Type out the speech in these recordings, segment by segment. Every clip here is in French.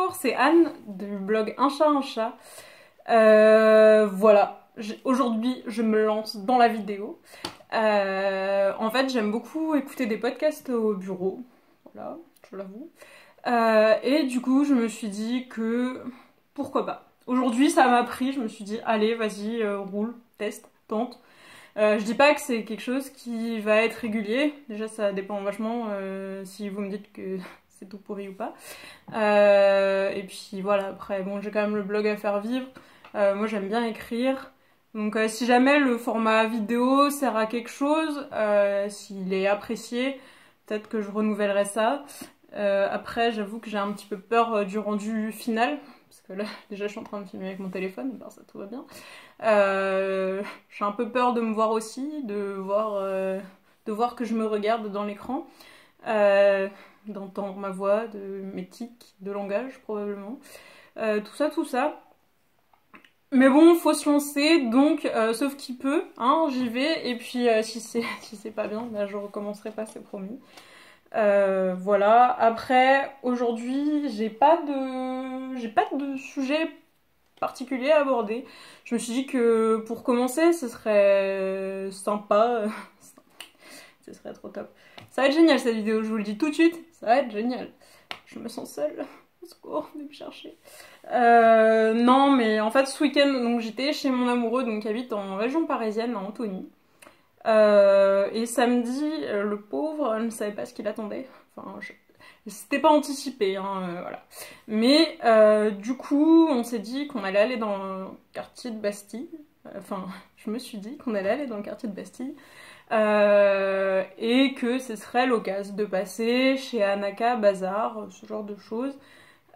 Bonjour, c'est Anne du blog Un chat un chat. Voilà, aujourd'hui je me lance dans la vidéo. En fait, j'aime beaucoup écouter des podcasts au bureau, voilà, je l'avoue. Et du coup, je me suis dit que pourquoi pas. Aujourd'hui, ça m'a pris, je me suis dit allez, vas-y, roule, teste, tente. Je dis pas que c'est quelque chose qui va être régulier. Déjà, ça dépend vachement si vous me dites que c'est tout pourri ou pas. Et puis voilà, après, bon, j'ai quand même le blog à faire vivre. Moi, j'aime bien écrire. Donc, si jamais le format vidéo sert à quelque chose, s'il est apprécié, peut-être que je renouvellerai ça. Après, j'avoue que j'ai un petit peu peur du rendu final. Parce que là, déjà, je suis en train de filmer avec mon téléphone, bah, ça tout va bien. J'ai un peu peur de me voir aussi, de voir que je me regarde dans l'écran, d'entendre ma voix, de mes tics de langage probablement, tout ça. Mais bon, faut se lancer, donc sauf qui peut, hein, j'y vais, et puis si c'est pas bien, bah, je recommencerai pas, c'est promis. Voilà, après, aujourd'hui, j'ai pas de sujet particulier à aborder. Je me suis dit que pour commencer, ce serait sympa. Ce serait trop top. Ça va être génial cette vidéo, je vous le dis tout de suite. Ça va être génial. Je me sens seule. Au secours, venez me chercher. Non, mais en fait, ce week-end, donc j'étais chez mon amoureux, donc qui habite en région parisienne, à Antony. Et samedi, le pauvre ne savait pas ce qu'il attendait. Enfin, c'était pas anticipé, hein, voilà. Mais du coup, on s'est dit qu'on allait aller dans le quartier de Bastille. Enfin, je me suis dit qu'on allait aller dans le quartier de Bastille. Et que ce serait l'occasion de passer chez Anaka Bazar, ce genre de choses.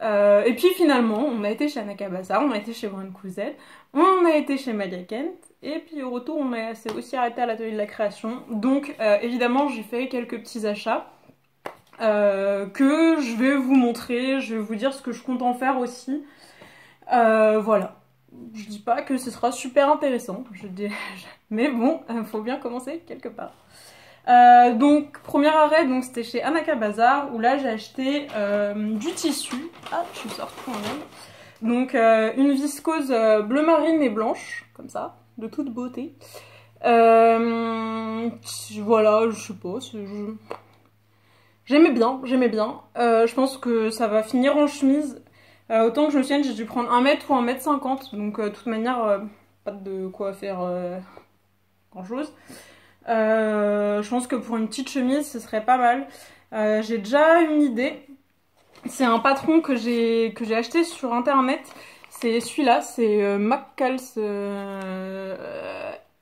Et puis finalement, on a été chez Anaka Bazar, on a été chez Brand Cousette, on a été chez Malia Kent, et puis au retour, on s'est aussi arrêté à l'atelier de la création. Donc évidemment, j'ai fait quelques petits achats. Que je vais vous montrer, je vais vous dire ce que je compte en faire aussi. Voilà. Je dis pas que ce sera super intéressant, mais bon, faut bien commencer quelque part. Donc, premier arrêt, donc c'était chez Anaka Bazar, où là j'ai acheté du tissu. Ah, je suis sortie quand même. Donc, une viscose bleu marine et blanche, comme ça, de toute beauté. Voilà, je sais pas, j'aimais bien. Je pense que ça va finir en chemise. Autant que je me souvienne, j'ai dû prendre 1 mètre ou 1,50 m. Donc, de toute manière, pas de quoi faire grand chose. Je pense que pour une petite chemise, ce serait pas mal. J'ai déjà une idée. C'est un patron que j'ai acheté sur internet. C'est celui-là, c'est McCalls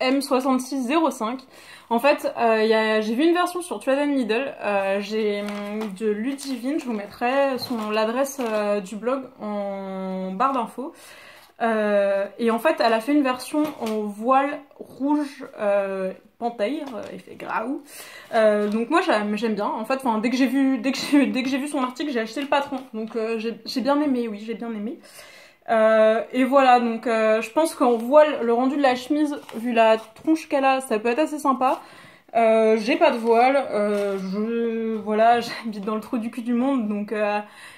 M6605. En fait, j'ai vu une version sur Thread Needle. J'ai de Ludivine, je vous mettrai l'adresse du blog en barre d'infos. Et en fait, elle a fait une version en voile rouge panthère, effet graou. Donc moi j'aime bien. En fait, dès que j'ai vu son article, j'ai acheté le patron. Donc j'ai bien aimé, oui, j'ai bien aimé. Et voilà, donc je pense qu'en voile, le rendu de la chemise, vu la tronche qu'elle a, ça peut être assez sympa. J'ai pas de voile, voilà, j'habite dans le trou du cul du monde, donc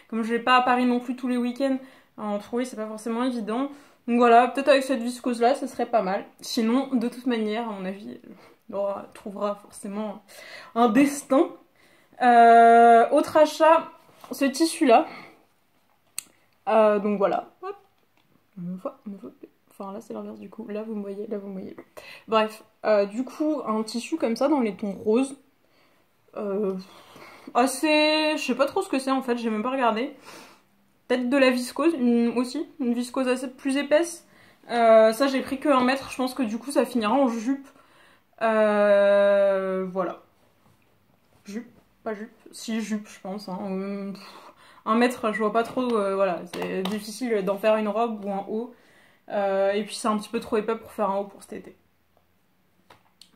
comme je vais pas à Paris non plus tous les week-ends, en trouver c'est pas forcément évident. Donc voilà, peut-être avec cette viscose là, ça serait pas mal. Sinon, de toute manière, à mon avis, Laura trouvera forcément un destin. Autre achat, ce tissu là. Donc voilà, hop. Enfin là c'est l'inverse du coup, là vous me voyez, là vous me voyez. Bref, du coup un tissu comme ça dans les tons roses. Assez... Je sais pas trop ce que c'est en fait, j'ai même pas regardé. Peut-être de la viscose aussi, une viscose assez plus épaisse. Ça j'ai pris que 1 mètre, je pense que du coup ça finira en jupe. Voilà. Jupe, pas jupe. Si jupe je pense. Hein. 1 mètre, je vois pas trop, voilà, c'est difficile d'en faire une robe ou un haut. Et puis c'est un petit peu trop épais pour faire un haut pour cet été.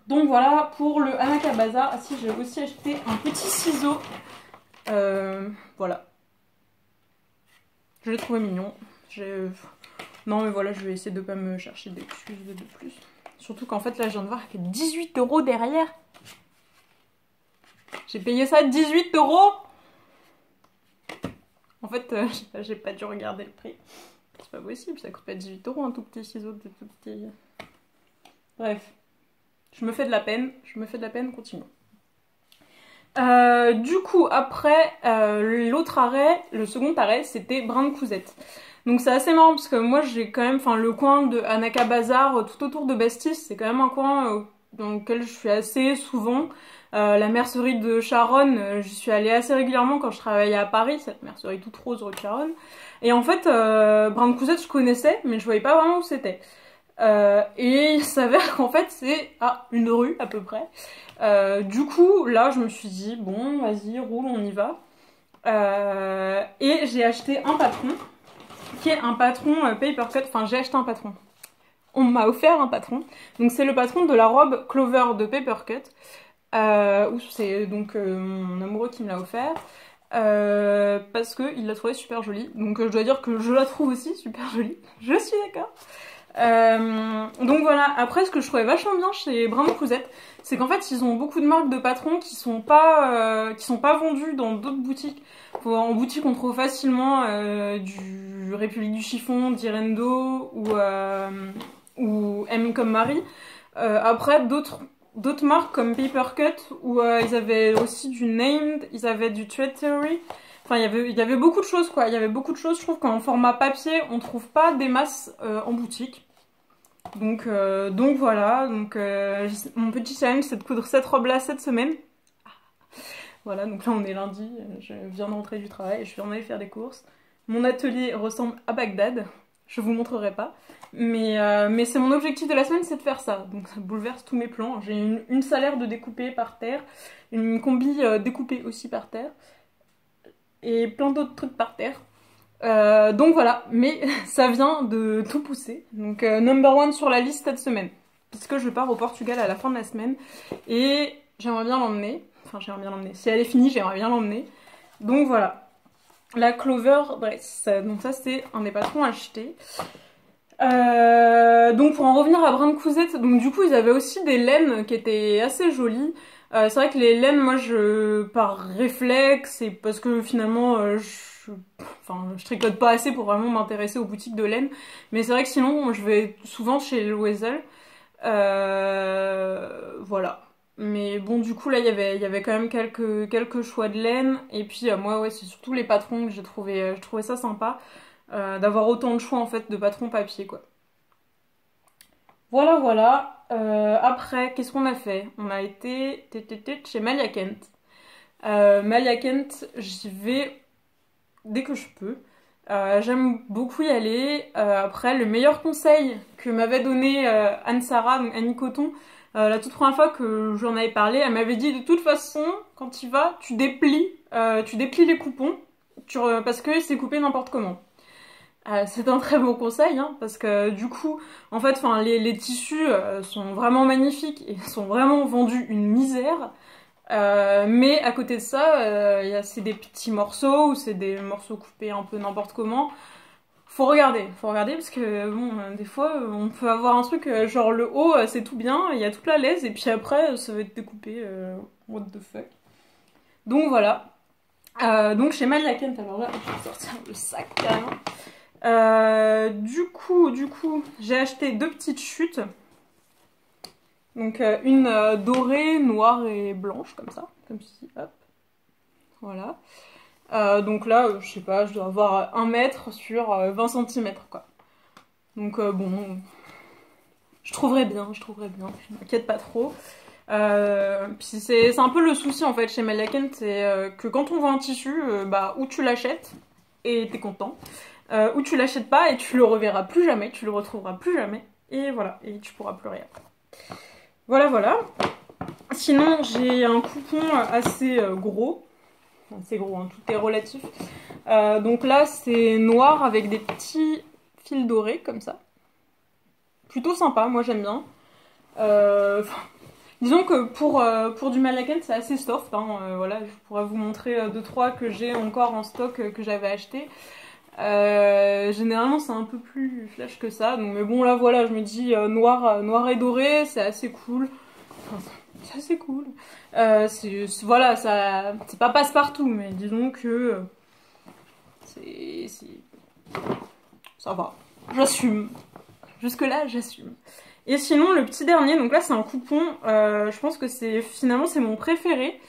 Donc voilà pour le Anaka Bazar. Ah si, j'ai aussi acheté un petit ciseau. Voilà. Je l'ai trouvé mignon. Non mais voilà, je vais essayer de pas me chercher d'excuses de plus. Surtout qu'en fait là je viens de voir qu'il y a 18 € derrière. J'ai payé ça 18 €. En fait, j'ai pas dû regarder le prix. C'est pas possible, ça coûte pas 18 € un tout petit ciseau, de tout petit... Bref, je me fais de la peine, continuons. Du coup, après, l'autre arrêt, le second arrêt, c'était Brin de Cousette. Donc c'est assez marrant parce que moi j'ai quand même, enfin le coin de Anaka Bazar, tout autour de Bastis, c'est quand même un coin dans lequel je suis assez souvent. La mercerie de Charonne, j'y suis allée assez régulièrement quand je travaillais à Paris, cette mercerie toute rose rue de Charonne. Et en fait, Brin de Cousette je connaissais, mais je voyais pas vraiment où c'était. Et il s'avère qu'en fait c'est à une rue à peu près. Du coup, là je me suis dit, bon vas-y, roule, on y va. Et j'ai acheté un patron, qui est un patron Papercut, enfin j'ai acheté un patron. On m'a offert un patron, donc c'est le patron de la robe Clover de Papercut. C'est donc mon amoureux qui me l'a offert. Parce qu'il l'a trouvé super jolie. Donc je dois dire que je la trouve aussi super jolie. Je suis d'accord. Donc voilà, après ce que je trouvais vachement bien chez Brin de Cousette, c'est qu'en fait ils ont beaucoup de marques de patrons qui sont pas vendues dans d'autres boutiques. En boutique on trouve facilement du République du Chiffon, d'Irendo ou M comme Marie. Après d'autres marques comme Papercut où ils avaient aussi du Named, ils avaient du Thread Theory. Enfin, il y avait beaucoup de choses, quoi. Il y avait beaucoup de choses. Je trouve qu'en format papier, on trouve pas des masses en boutique. Donc voilà. Donc, mon petit challenge, c'est de coudre cette robe-là cette semaine. Voilà, donc là, on est lundi. Je viens de rentrer du travail et je viens d'aller faire des courses. Mon atelier ressemble à Bagdad. Je vous montrerai pas. Mais c'est mon objectif de la semaine, c'est de faire ça. Donc ça bouleverse tous mes plans. J'ai une salaire de découpée par terre. Une combi découpée aussi par terre. Et plein d'autres trucs par terre. Donc voilà, mais ça vient de tout pousser. Donc number one sur la liste cette semaine. Puisque je pars au Portugal à la fin de la semaine. Et j'aimerais bien l'emmener. Enfin, j'aimerais bien l'emmener. Si elle est finie, j'aimerais bien l'emmener. Donc voilà. La Clover Dress. Donc ça, c'est un des patrons achetés. Donc pour en revenir à Brin de Cousette, donc du coup ils avaient aussi des laines qui étaient assez jolies. C'est vrai que les laines, moi par réflexe et parce que finalement je tricote pas assez pour vraiment m'intéresser aux boutiques de laine, mais c'est vrai que sinon je vais souvent chez Loisel. Voilà. Mais bon, du coup là il y avait quand même quelques choix de laine, et puis moi ouais, c'est surtout les patrons que je trouvais ça sympa. D'avoir autant de choix en fait de patrons papier, quoi. Voilà. Après, qu'est-ce qu'on a fait? On a été chez Malia Kent. Malia Kent, j'y vais dès que je peux. J'aime beaucoup y aller. Après, le meilleur conseil que m'avait donné Anne-Sara, donc Annie Coton, la toute première fois que j'en avais parlé, elle m'avait dit de toute façon, quand tu vas, tu déplies les coupons, parce que c'est coupé n'importe comment. C'est un très bon conseil, hein, parce que du coup, en fait, les tissus sont vraiment magnifiques et sont vraiment vendus une misère. Mais à côté de ça, c'est des petits morceaux ou c'est des morceaux coupés un peu n'importe comment. Faut regarder parce que bon, des fois, on peut avoir un truc genre le haut, c'est tout bien, il y a toute la laise et puis après, ça va être découpé. What the fuck. Donc voilà. Donc chez Malia Kent, alors là, je vais sortir le sac carrément. Du coup, j'ai acheté deux petites chutes. Donc une dorée, noire et blanche, comme ça. Comme ceci, hop. Voilà. Donc là, je sais pas, je dois avoir 1 mètre sur 20 cm, quoi. Donc bon, je trouverai bien, je m'inquiète pas trop. Puis c'est un peu le souci en fait chez Malia Kent, c'est que quand on voit un tissu, ou tu l'achètes et t'es content, ou tu l'achètes pas et tu le reverras plus jamais, tu le retrouveras plus jamais, et voilà, et tu pourras pleurer après. Voilà. Sinon, j'ai un coupon assez gros, hein, tout est relatif. Donc là, c'est noir avec des petits fils dorés comme ça. Plutôt sympa, moi j'aime bien. Disons que pour du Malia Kent, c'est assez soft, hein. Voilà, je pourrais vous montrer 2-3 que j'ai encore en stock que j'avais acheté. Généralement c'est un peu plus flash que ça, donc, mais bon là voilà, je me dis noir et doré, c'est assez cool. Enfin, c'est assez cool. Voilà, c'est pas passe-partout, mais disons que Ça va. J'assume. Jusque-là, j'assume. Et sinon, le petit dernier, donc là, c'est un coupon. Je pense que finalement, c'est mon préféré.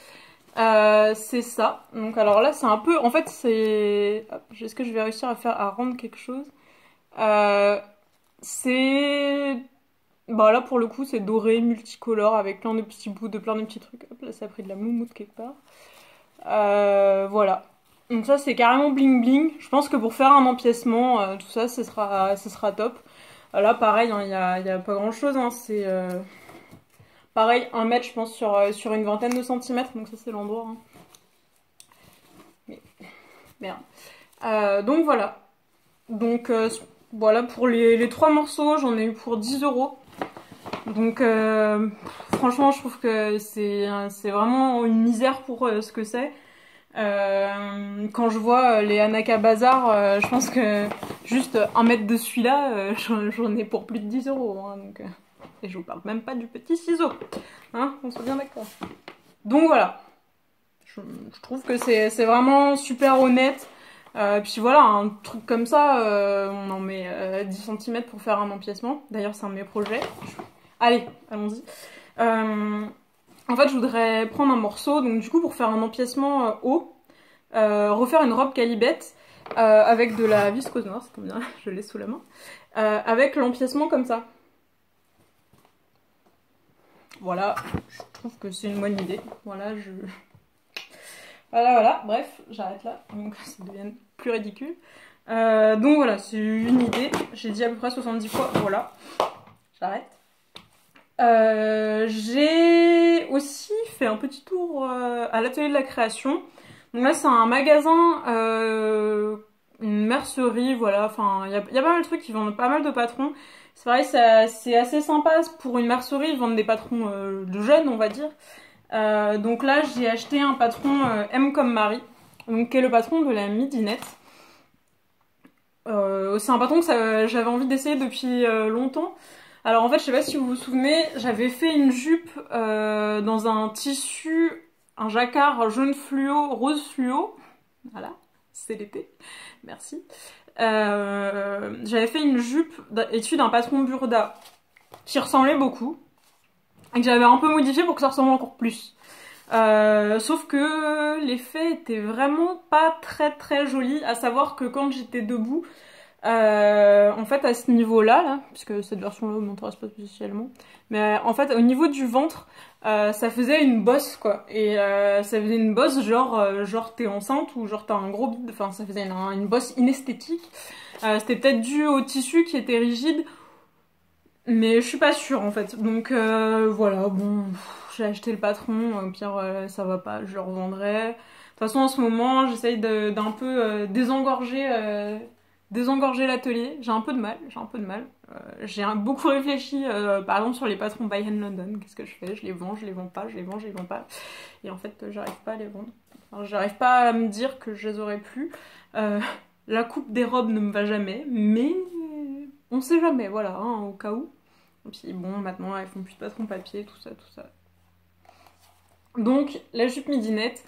C'est ça. Donc alors là, c'est un peu... En fait, c'est... Est-ce que je vais réussir à rendre quelque chose? C'est... Bah là, pour le coup, c'est doré, multicolore, avec plein de petits bouts, plein de petits trucs. Hop, là, ça a pris de la moumoute quelque part. Voilà. Donc ça, c'est carrément bling bling. Je pense que pour faire un empiècement, tout ça, ce sera top. Là, pareil, il y a pas grand-chose. Hein, c'est... Pareil, 1 mètre, je pense, sur une vingtaine de centimètres. Donc ça, c'est l'endroit. Hein. Mais... Merde. Donc voilà. Donc voilà, pour les 3 morceaux, j'en ai eu pour 10 €. Donc franchement, je trouve que c'est vraiment une misère pour ce que c'est. Quand je vois les Anaka Bazar, je pense que juste 1 mètre de celui-là, j'en ai pour plus de 10 €. Hein, donc, et je vous parle même pas du petit ciseau. Hein, on soit bien d'accord. Donc voilà. Je trouve que c'est vraiment super honnête. Puis voilà, un truc comme ça, on en met 10 centimètres pour faire un empiècement. D'ailleurs, c'est un de mes projets. Allez, allons-y. En fait, je voudrais prendre un morceau, donc du coup, pour faire un empiècement haut, refaire une robe calibette avec de la viscose noire, c'est comme bien, je l'ai sous la main, avec l'empiècement comme ça. Voilà, je trouve que c'est une bonne idée. Voilà, voilà, bref, j'arrête là, donc ça devient plus ridicule. Donc voilà, c'est une idée, j'ai dit à peu près 70 fois, voilà, j'arrête. J'ai aussi fait un petit tour à l'atelier de la création. Donc là, c'est un magasin, une mercerie, voilà, enfin, il y a pas mal de trucs, ils vendent pas mal de patrons. C'est pareil, c'est assez sympa pour une mercerie, ils vendent des patrons de jeunes, on va dire. Donc là, j'ai acheté un patron M comme Marie, donc qui est le patron de la midinette. C'est un patron que j'avais envie d'essayer depuis longtemps. Alors en fait, je sais pas si vous vous souvenez, j'avais fait une jupe dans un tissu, un jacquard jaune fluo, rose fluo. Voilà, c'est l'été, merci. J'avais fait une jupe issue d'un patron Burda qui ressemblait beaucoup et que j'avais un peu modifié pour que ça ressemble encore plus. Sauf que l'effet était vraiment pas très joli, à savoir que quand j'étais debout, en fait à ce niveau-là, là, puisque cette version-là ne m'intéresse pas spécialement, mais en fait au niveau du ventre, ça faisait une bosse quoi, et ça faisait une bosse genre t'es enceinte ou genre t'as un gros bide, enfin ça faisait une bosse inesthétique. C'était peut-être dû au tissu qui était rigide, mais je suis pas sûre en fait, donc voilà, bon, j'ai acheté le patron, au pire ça va pas, je le revendrai. De toute façon en ce moment j'essaye d'un peu désengorger l'atelier, j'ai un peu de mal. J'ai beaucoup réfléchi, par exemple sur les patrons By Hand London, qu'est-ce que je fais? Je les vends pas, je les vends pas. Et en fait, j'arrive pas à les vendre. Enfin, j'arrive pas à me dire que je les aurais plus. La coupe des robes ne me va jamais, mais on sait jamais, voilà, hein, au cas où. Et puis bon, maintenant, elles font plus de patrons papier, tout ça. Donc, la jupe midinette,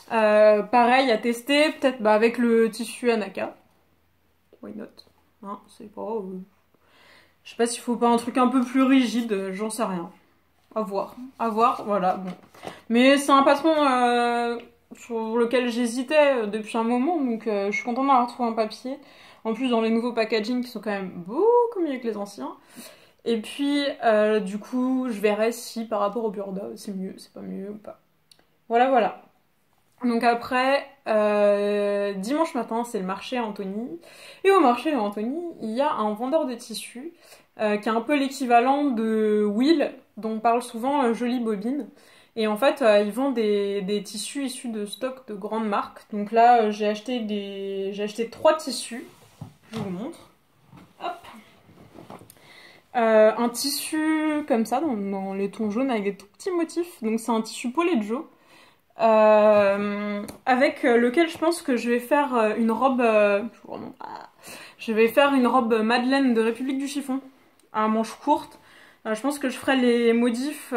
pareil à tester, peut-être avec le tissu Anaka. Why not? Hein, c'est pas... Je sais pas s'il faut pas un truc un peu plus rigide, j'en sais rien. À voir, voilà, bon. Mais c'est un patron sur lequel j'hésitais depuis un moment, donc je suis contente d'avoir trouvé un papier. En plus, dans les nouveaux packaging qui sont quand même beaucoup mieux que les anciens. Et puis, du coup, je verrai si par rapport au Burda, c'est mieux, c'est pas mieux ou pas. Voilà. Donc après, dimanche matin, c'est le marché à Antony. Et au marché à Antony, il y a un vendeur de tissus qui est un peu l'équivalent de Will, dont on parle souvent Jolie Bobine. Et en fait, ils vendent des tissus issus de stocks de grandes marques. Donc là, j'ai acheté 3 tissus. Je vous montre. Hop. Un tissu comme ça, dans les tons jaunes, avec des tout petits motifs. Donc c'est un tissu Poleggio. Avec lequel je pense que je vais faire une robe, je vais faire une robe Madeleine de République du Chiffon, à manches courtes. Je pense que je ferai les modifs,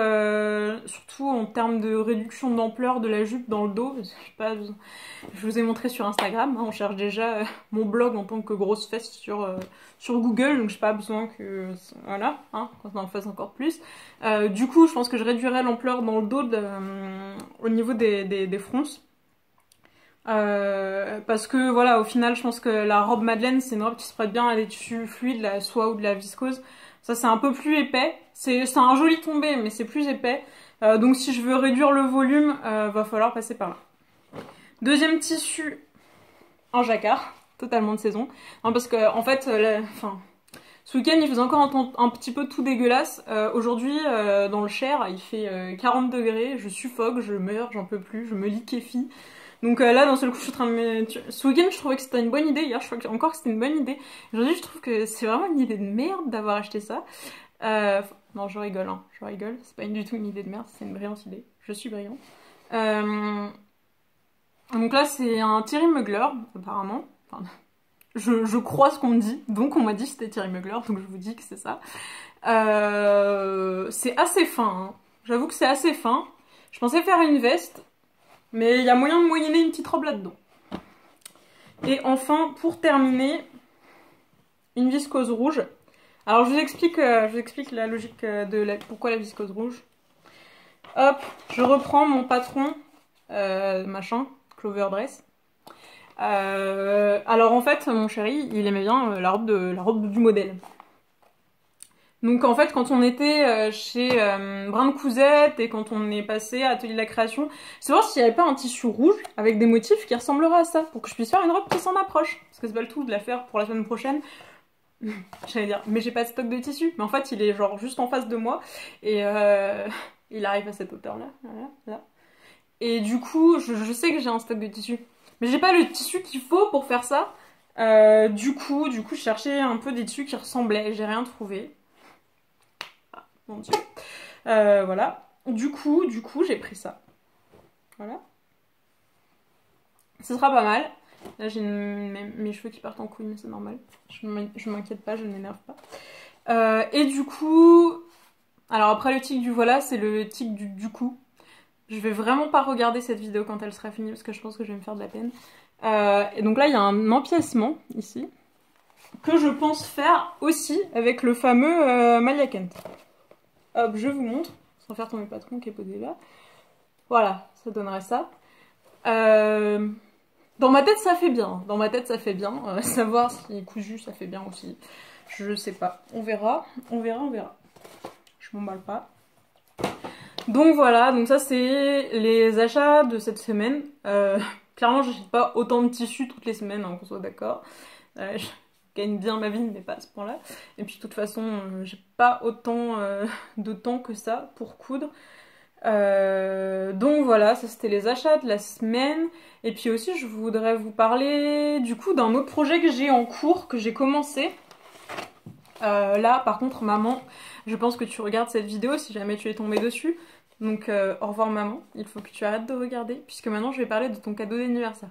surtout en termes de réduction d'ampleur de la jupe dans le dos. Je sais pas, je vous ai montré sur Instagram, hein, on cherche déjà mon blog en tant que grosse fesse sur Google, donc j'ai pas besoin que... Voilà, hein, qu'on en fasse encore plus. Du coup, je pense que je réduirai l'ampleur dans le dos au niveau des fronces. Parce que voilà, au final, je pense que la robe Madeleine, c'est une robe qui se prête bien à des tissus fluides, la soie ou de la viscose. Ça, c'est un peu plus épais. C'est un joli tombé, mais c'est plus épais. Donc si je veux réduire le volume, va falloir passer par là. Deuxième tissu en jacquard, totalement de saison. Non, parce que en fait, ce week-end, il faisait encore un petit peu tout dégueulasse. Aujourd'hui, dans le Cher, il fait 40 degrés, je suffoque, je meurs, j'en peux plus, je me liquéfie. Donc là, d'un seul coup, je suis en train de me... Ce week-end, je trouvais que c'était une bonne idée. Hier, je trouvais encore que c'était une bonne idée. Aujourd'hui, je trouve que c'est vraiment une idée de merde d'avoir acheté ça. Non, je rigole, hein. Je rigole. C'est pas du tout une idée de merde, c'est une brillante idée. Je suis brillante. Donc là, c'est un Thierry Mugler, apparemment. Enfin, je crois ce qu'on me dit. Donc, on m'a dit que c'était Thierry Mugler, donc je vous dis que c'est ça. C'est assez fin, hein. J'avoue que c'est assez fin. Je pensais faire une veste. Mais il y a moyen de moyenner une petite robe là-dedans. Et enfin, pour terminer, une viscose rouge. Alors je vous explique la logique de pourquoi la viscose rouge. Hop, je reprends mon patron, machin, Clover Dress. Alors en fait, mon chéri, il aimait bien la robe du modèle. Donc en fait, quand on était chez Brin de Cousette et quand on est passé à Atelier de la Création, c'est voir s'il n'y avait pas un tissu rouge avec des motifs qui ressembleraient à ça, pour que je puisse faire une robe qui s'en approche. Parce que c'est pas le tout de la faire pour la semaine prochaine. J'allais dire, mais j'ai pas de stock de tissu. Mais en fait, il est genre juste en face de moi et il arrive à cette hauteur-là. Voilà, là. Et du coup, je sais que j'ai un stock de tissu. Mais j'ai pas le tissu qu'il faut pour faire ça. Du coup, je cherchais un peu des tissus qui ressemblaient. J'ai rien trouvé. Mon Dieu. Voilà. Du coup, j'ai pris ça. Voilà. Ce sera pas mal. Là, j'ai mes cheveux qui partent en couille, mais c'est normal. Je m'inquiète pas, je ne m'énerve pas. Et du coup... Alors après le tic du voilà, c'est le tic du cou. Je vais vraiment pas regarder cette vidéo quand elle sera finie, parce que je pense que je vais me faire de la peine. Et donc là, il y a un empiècement, ici, que je pense faire aussi avec le fameux Malia Kent. Hop, je vous montre, sans faire tomber le patron qui est posé là. Voilà, ça donnerait ça. Dans ma tête, ça fait bien. Dans ma tête, ça fait bien. Savoir si cousu, ça fait bien aussi. Je sais pas. On verra. On verra. Je m'emballe pas. Donc voilà, donc ça c'est les achats de cette semaine. Clairement, j'achète pas autant de tissus toutes les semaines, hein, qu'on soit d'accord. Je gagne bien ma vie, mais pas à ce point-là. Et puis de toute façon, j'ai pas autant de temps que ça pour coudre. Donc voilà, ça c'était les achats de la semaine. Et puis aussi, je voudrais vous parler du coup d'un autre projet que j'ai en cours, que j'ai commencé. Là, par contre, maman, je pense que tu regardes cette vidéo si jamais tu es tombée dessus. Donc, au revoir maman, il faut que tu arrêtes de regarder, puisque maintenant je vais parler de ton cadeau d'anniversaire.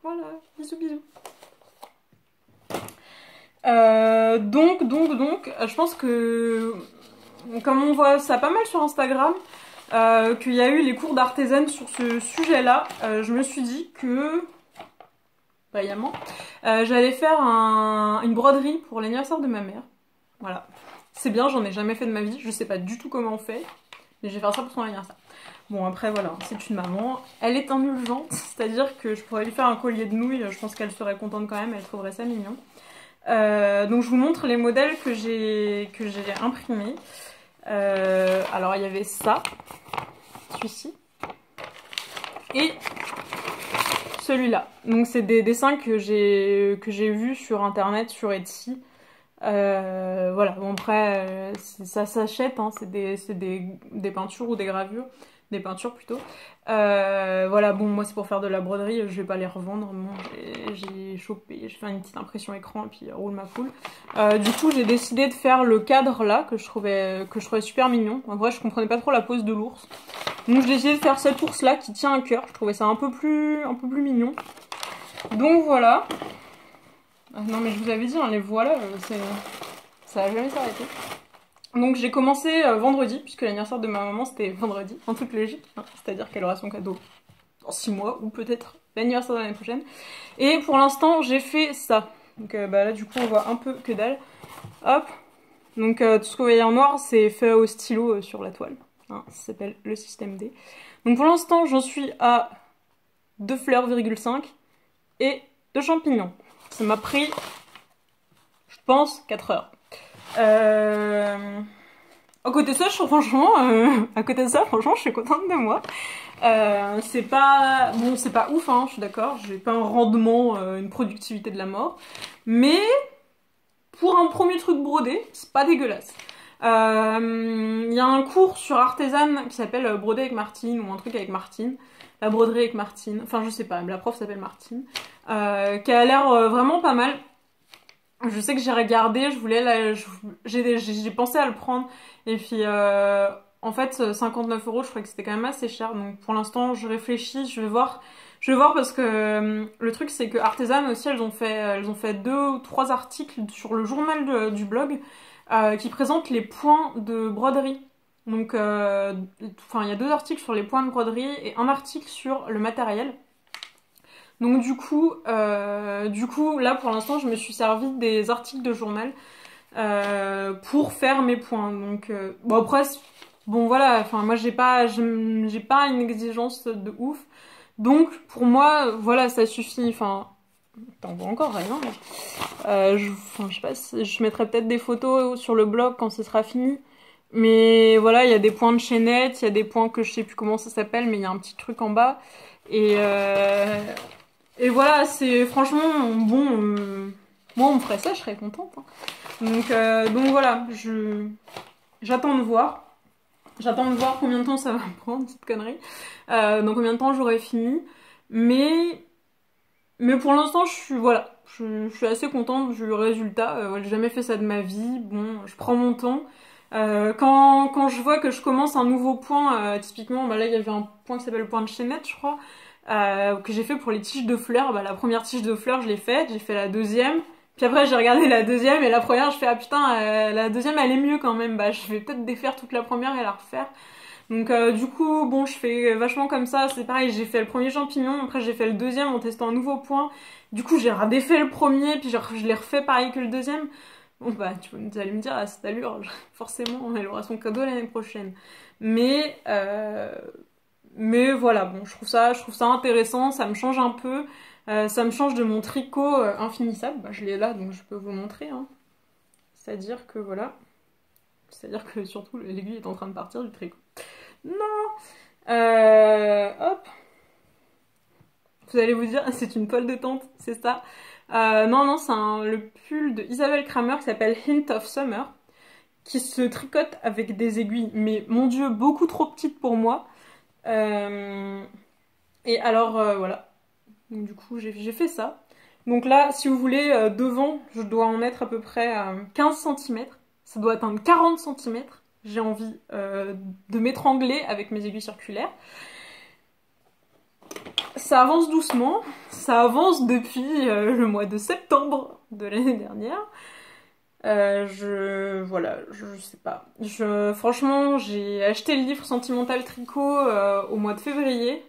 Voilà, bisous bisous. Donc, je pense que, comme on voit ça pas mal sur Instagram, qu'il y a eu les cours d'artisanne sur ce sujet-là, je me suis dit que, brillamment, j'allais faire une broderie pour l'anniversaire de ma mère. Voilà. C'est bien, j'en ai jamais fait de ma vie, je sais pas du tout comment on fait, mais je vais faire ça pour son anniversaire. Bon après voilà, c'est une maman, elle est indulgente, c'est-à-dire que je pourrais lui faire un collier de nouilles, je pense qu'elle serait contente quand même, elle trouverait ça mignon. Donc je vous montre les modèles que j'ai imprimés. Alors il y avait ça, celui-ci, et celui-là. Donc c'est des dessins que j'ai vus sur internet, sur Etsy. Voilà, bon après ça s'achète, hein, c'est des peintures ou des gravures, des peintures plutôt. Voilà, bon moi c'est pour faire de la broderie, je vais pas les revendre, bon, j'ai chopé, j'ai fait une petite impression écran et puis roule ma poule. Du coup j'ai décidé de faire le cadre là que je trouvais super mignon. En vrai je comprenais pas trop la pose de l'ours, donc j'ai décidé de faire cet ours là qui tient un cœur, je trouvais ça un peu plus mignon. Donc voilà. Ah non mais je vous avais dit, hein, les voilà, ça va jamais s'arrêter. Donc j'ai commencé vendredi, puisque l'anniversaire de ma maman c'était vendredi, en toute logique, hein, c'est-à-dire qu'elle aura son cadeau dans 6 mois, ou peut-être l'anniversaire de l'année prochaine. Et pour l'instant j'ai fait ça. Donc bah là du coup on voit un peu que dalle. Hop. Donc tout ce que vous voyez en noir c'est fait au stylo sur la toile. Hein, ça s'appelle le système D. Donc pour l'instant j'en suis à 2 fleurs,5 et 2 champignons. Ça m'a pris, je pense, 4 heures. À côté de ça, franchement, je suis contente de moi. C'est pas, bon, c'est pas ouf, hein, je suis d'accord. J'ai pas un rendement, une productivité de la mort, mais pour un premier truc brodé, c'est pas dégueulasse. Il y a un cours sur Artisan qui s'appelle Broder avec Martine ou un truc avec Martine. La broderie avec Martine, enfin je sais pas, la prof s'appelle Martine, qui a l'air vraiment pas mal. Je sais que j'ai regardé, j'ai pensé à le prendre, et puis en fait 59 €, je crois que c'était quand même assez cher, donc pour l'instant je réfléchis, je vais voir parce que le truc c'est que Artisan aussi elles ont fait 2 ou 3 articles sur le journal du blog qui présentent les points de broderie. Donc enfin il y a 2 articles sur les points de broderie et un article sur le matériel. Donc du coup, là pour l'instant je me suis servi des articles de journal pour faire mes points. Donc bon après, bon voilà, enfin moi j'ai pas une exigence de ouf. Donc pour moi voilà ça suffit. Enfin t'en vois encore rien. Je sais pas, je mettrai peut-être des photos sur le blog quand ce sera fini. Mais voilà, il y a des points de chaînette, il y a des points que je sais plus comment ça s'appelle, mais il y a un petit truc en bas. Et voilà, c'est franchement bon. Moi, on me ferait ça, je serais contente. Hein. Donc voilà, j'attends de voir. J'attends de voir combien de temps ça va me prendre, cette connerie. Dans combien de temps j'aurai fini. Mais pour l'instant, je suis assez contente du résultat. J'ai jamais fait ça de ma vie. Bon, je prends mon temps. Quand je vois que je commence un nouveau point, typiquement, bah là il y avait un point qui s'appelle le point de chaînette, je crois. Que j'ai fait pour les tiges de fleurs. Bah, la première tige de fleurs, je l'ai faite, j'ai fait la deuxième. Puis après, j'ai regardé la deuxième et la première, je fais ah putain, la deuxième elle est mieux quand même. Bah, je vais peut-être défaire toute la première et la refaire. Donc du coup, bon, je fais vachement comme ça. C'est pareil, j'ai fait le premier champignon, après j'ai fait le deuxième en testant un nouveau point. Du coup, j'ai redéfait le premier, puis je l'ai refait pareil que le deuxième. Bon bah, vous allez me dire à cette allure, forcément, elle aura son cadeau l'année prochaine. Mais voilà, bon, je trouve ça intéressant, ça me change un peu, ça me change de mon tricot infinissable. Bah, je l'ai là, donc je peux vous montrer. Hein. C'est-à-dire que voilà, c'est-à-dire que surtout l'aiguille est en train de partir du tricot. Non, hop. Vous allez vous dire, c'est une poêle de tente, c'est ça. Non, c'est le pull de Isabelle Kramer qui s'appelle Hint of Summer, qui se tricote avec des aiguilles, mais mon dieu, beaucoup trop petites pour moi. Et alors voilà, donc du coup j'ai fait ça. Donc là, si vous voulez, devant, je dois en être à peu près 15 cm. Ça doit atteindre 40 cm. J'ai envie de m'étrangler avec mes aiguilles circulaires. Ça avance doucement. Ça avance depuis le mois de septembre de l'année dernière. Voilà, je sais pas. Franchement, j'ai acheté le livre Sentimental Tricot au mois de février.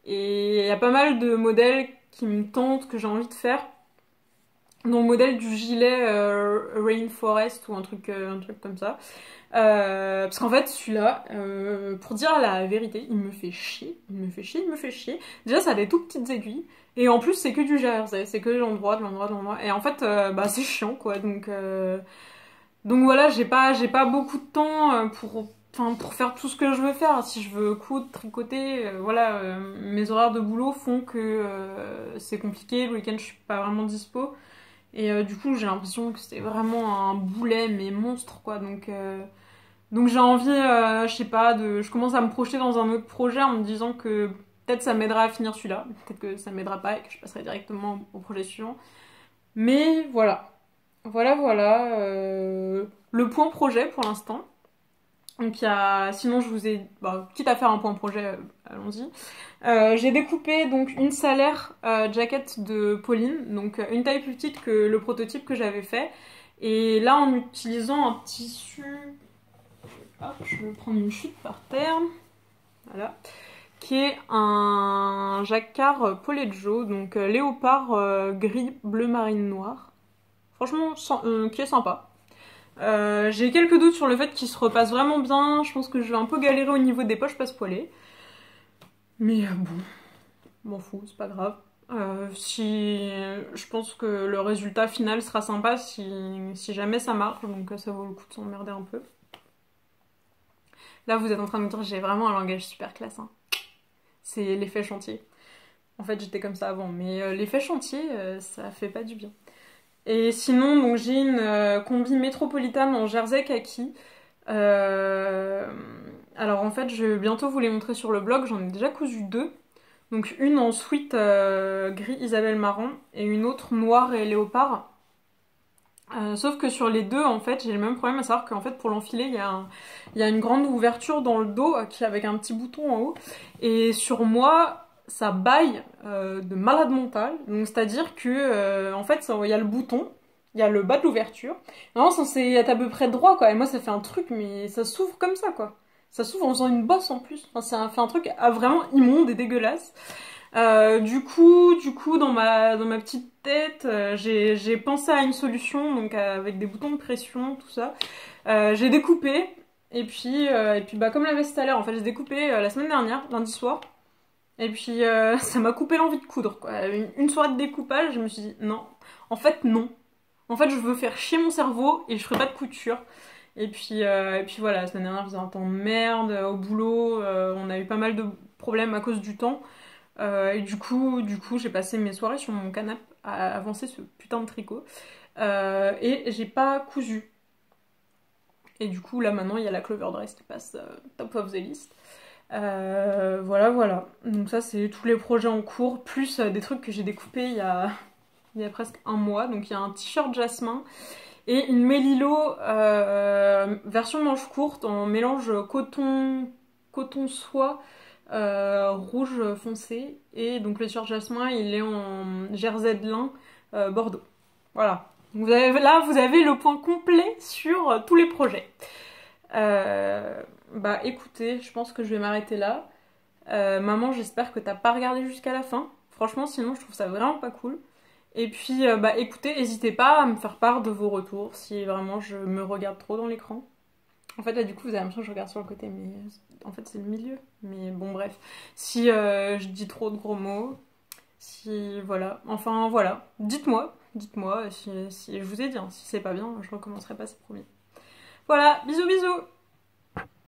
Et il y a pas mal de modèles qui me tentent, que j'ai envie de faire. Dont le modèle du gilet Rainforest ou un truc comme ça. Parce qu'en fait, celui-là, pour dire la vérité, il me fait chier. Déjà, ça a des tout petites aiguilles. Et en plus, c'est que du jersey, c'est que de l'endroit. Et en fait, bah, c'est chiant, quoi. Donc voilà, j'ai pas beaucoup de temps pour faire tout ce que je veux faire. Si je veux coudre, tricoter, voilà, mes horaires de boulot font que c'est compliqué. Le week-end, je suis pas vraiment dispo. Et du coup, j'ai l'impression que c'est vraiment un boulet, mais monstre, quoi. Donc j'ai envie, je sais pas, je commence à me projeter dans un autre projet en me disant que peut-être ça m'aidera à finir celui-là, peut-être que ça m'aidera pas et que je passerai directement au projet suivant. Mais voilà. Voilà. Le point projet pour l'instant. Donc sinon je vous ai, bah, quitte à faire un point projet, allons-y. J'ai découpé donc une salaire jacket de Pauline, donc une taille plus petite que le prototype que j'avais fait. Et là, en utilisant un tissu... Hop, je vais prendre une chute par terre. Voilà. Qui est un jacquard Poleggio, donc léopard gris, bleu marine noir. Franchement, qui est sympa. J'ai quelques doutes sur le fait qu'il se repasse vraiment bien. Je pense que je vais un peu galérer au niveau des poches passe-poilées. Mais bon, m'en fous, c'est pas grave. Je pense que le résultat final sera sympa si jamais ça marche, donc ça vaut le coup de s'emmerder un peu. Là, vous êtes en train de me dire que j'ai vraiment un langage super classe. Hein. C'est l'effet chantier. En fait, j'étais comme ça avant, mais l'effet chantier, ça fait pas du bien. Et sinon, donc j'ai une combi métropolitaine en jersey kaki. Alors en fait, je vais bientôt vous les montrer sur le blog. J'en ai déjà cousu 2. Donc une en sweat gris Isabelle Marant et une autre noire et léopard. Sauf que sur les deux, en fait, j'ai le même problème, à savoir qu'en fait, pour l'enfiler, il y a une grande ouverture dans le dos avec un petit bouton en haut. Et sur moi, ça baille de malade mental. Donc c'est-à-dire que, en fait, il y a le bouton, il y a le bas de l'ouverture. Non, c'est censé être à peu près droit, quoi. Et moi, ça fait un truc, mais ça s'ouvre comme ça, quoi. Ça s'ouvre en faisant une bosse en plus. Enfin, ça fait un truc vraiment immonde et dégueulasse. Du coup, dans ma petite tête, j'ai pensé à une solution, donc avec des boutons de pression, tout ça. J'ai découpé, et puis bah, comme la veste à l'air, en fait, j'ai découpé la semaine dernière, lundi soir. Et puis ça m'a coupé l'envie de coudre, quoi. Une soirée de découpage, je me suis dit non. En fait, non. En fait, je veux faire chier mon cerveau et je ferai pas de couture. Et puis voilà, la semaine dernière, je faisais un temps de merde au boulot. On a eu pas mal de problèmes à cause du temps. Et du coup, j'ai passé mes soirées sur mon canapé à avancer ce putain de tricot. Et j'ai pas cousu. Et du coup, là maintenant, il y a la Clover Dress qui passe top of the list. Voilà. Donc ça, c'est tous les projets en cours, plus des trucs que j'ai découpés il y a presque un mois. Donc il y a un t-shirt jasmin et une mélilo version manche courte en mélange coton soie rouge foncé. Et donc le t-shirt jasmin, il est en jersey de lin bordeaux. Voilà. Vous avez le point complet sur tous les projets. Bah écoutez, je pense que je vais m'arrêter là. Maman, j'espère que t'as pas regardé jusqu'à la fin. Franchement, sinon je trouve ça vraiment pas cool. Et puis, bah écoutez, n'hésitez pas à me faire part de vos retours si vraiment je me regarde trop dans l'écran. En fait, là, du coup, vous avez l'impression que je regarde sur le côté, mais en fait, c'est le milieu. Mais bon, bref. Si je dis trop de gros mots, si... Voilà. Enfin, voilà. Dites-moi si je vous ai dit. Hein. Si c'est pas bien, je recommencerai pas, c'est promis. Voilà, bisous bisous!